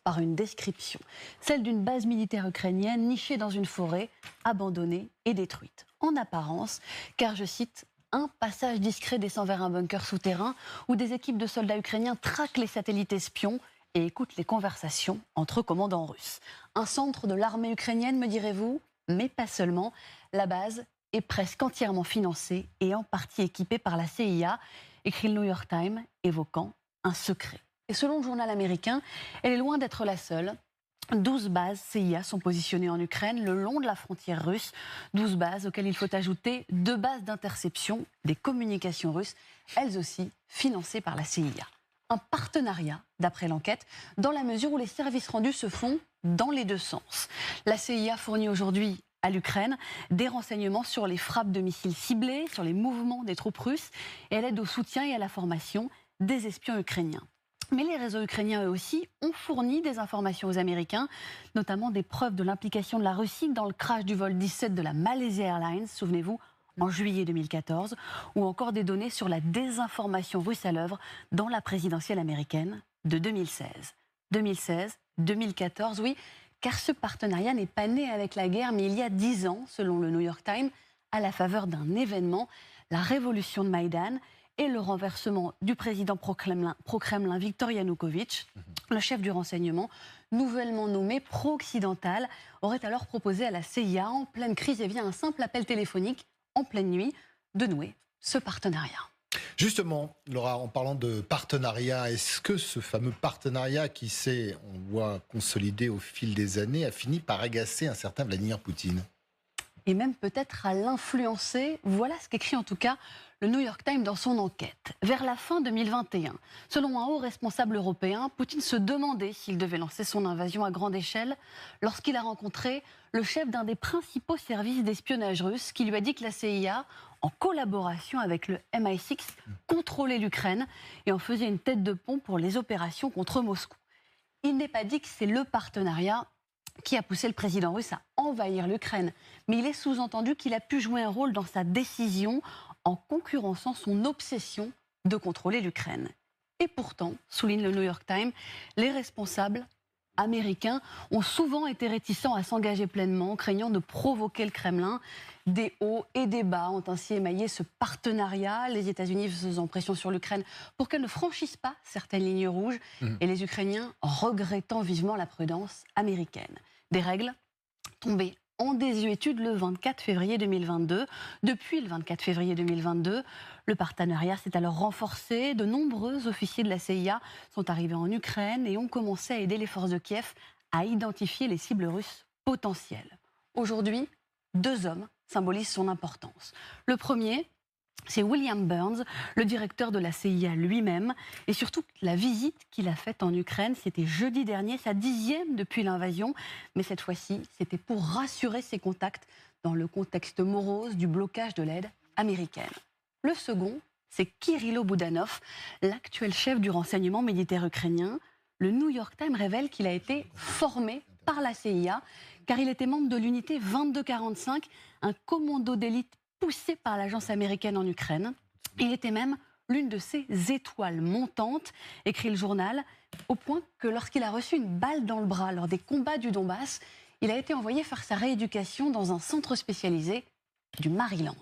par une description, celle d'une base militaire ukrainienne nichée dans une forêt, abandonnée et détruite. En apparence, car je cite, un passage discret descend vers un bunker souterrain où des équipes de soldats ukrainiens traquent les satellites espions et écoutent les conversations entre commandants russes. Un centre de l'armée ukrainienne, me direz-vous? Mais pas seulement. La base est presque entièrement financée et en partie équipée par la CIA, écrit le New York Times, évoquant un secret. Et selon le journal américain, elle est loin d'être la seule. 12 bases CIA sont positionnées en Ukraine le long de la frontière russe. 12 bases auxquelles il faut ajouter 2 bases d'interception des communications russes, elles aussi financées par la CIA. Un partenariat, d'après l'enquête, dans la mesure où les services rendus se font dans les deux sens. La CIA fournit aujourd'hui à l'Ukraine des renseignements sur les frappes de missiles ciblés, sur les mouvements des troupes russes, et elle aide au soutien et à la formation des espions ukrainiens. Mais les réseaux ukrainiens, eux aussi, ont fourni des informations aux Américains, notamment des preuves de l'implication de la Russie dans le crash du vol 17 de la Malaysia Airlines, souvenez-vous, en juillet 2014, ou encore des données sur la désinformation russe à l'œuvre dans la présidentielle américaine de 2016. 2016, 2014, oui, car ce partenariat n'est pas né avec la guerre, mais il y a 10 ans, selon le New York Times, à la faveur d'un événement, la révolution de Maïdan, et le renversement du président pro-Kremlin Viktor Yanukovych, le chef du renseignement, nouvellement nommé pro-occidental, aurait alors proposé à la CIA, en pleine crise et via un simple appel téléphonique, en pleine nuit, de nouer ce partenariat. Justement, Laura, en parlant de partenariat, est-ce que ce fameux partenariat qui s'est, on voit, consolidé au fil des années, a fini par agacer un certain Vladimir Poutine ? Et même peut-être à l'influencer. Voilà ce qu'écrit en tout cas le New York Times dans son enquête. Vers la fin 2021, selon un haut responsable européen, Poutine se demandait s'il devait lancer son invasion à grande échelle lorsqu'il a rencontré le chef d'un des principaux services d'espionnage russe qui lui a dit que la CIA, en collaboration avec le MI6, contrôlait l'Ukraine et en faisait une tête de pont pour les opérations contre Moscou. Il n'est pas dit que c'est le partenariat qui a poussé le président russe à envahir l'Ukraine. Mais il est sous-entendu qu'il a pu jouer un rôle dans sa décision en concurrençant son obsession de contrôler l'Ukraine. Et pourtant, souligne le New York Times, les responsables américains ont souvent été réticents à s'engager pleinement, craignant de provoquer le Kremlin. Des hauts et des bas ont ainsi émaillé ce partenariat, les États-Unis faisant pression sur l'Ukraine pour qu'elle ne franchisse pas certaines lignes rouges, et les Ukrainiens regrettant vivement la prudence américaine. Des règles tombées en désuétude le 24 février 2022. Depuis le 24 février 2022, le partenariat s'est alors renforcé. De nombreux officiers de la CIA sont arrivés en Ukraine et ont commencé à aider les forces de Kiev à identifier les cibles russes potentielles. Aujourd'hui, 2 hommes symbolisent son importance. Le premier, c'est William Burns, le directeur de la CIA lui-même, et surtout la visite qu'il a faite en Ukraine, c'était jeudi dernier, sa 10e depuis l'invasion, mais cette fois-ci, c'était pour rassurer ses contacts dans le contexte morose du blocage de l'aide américaine. Le second, c'est Kirilo Boudanov, l'actuel chef du renseignement militaire ukrainien. Le New York Times révèle qu'il a été formé par la CIA, car il était membre de l'unité 2245, un commando d'élite poussé par l'agence américaine en Ukraine. Il était même l'une de ses étoiles montantes, écrit le journal, au point que lorsqu'il a reçu une balle dans le bras lors des combats du Donbass, il a été envoyé faire sa rééducation dans un centre spécialisé du Maryland.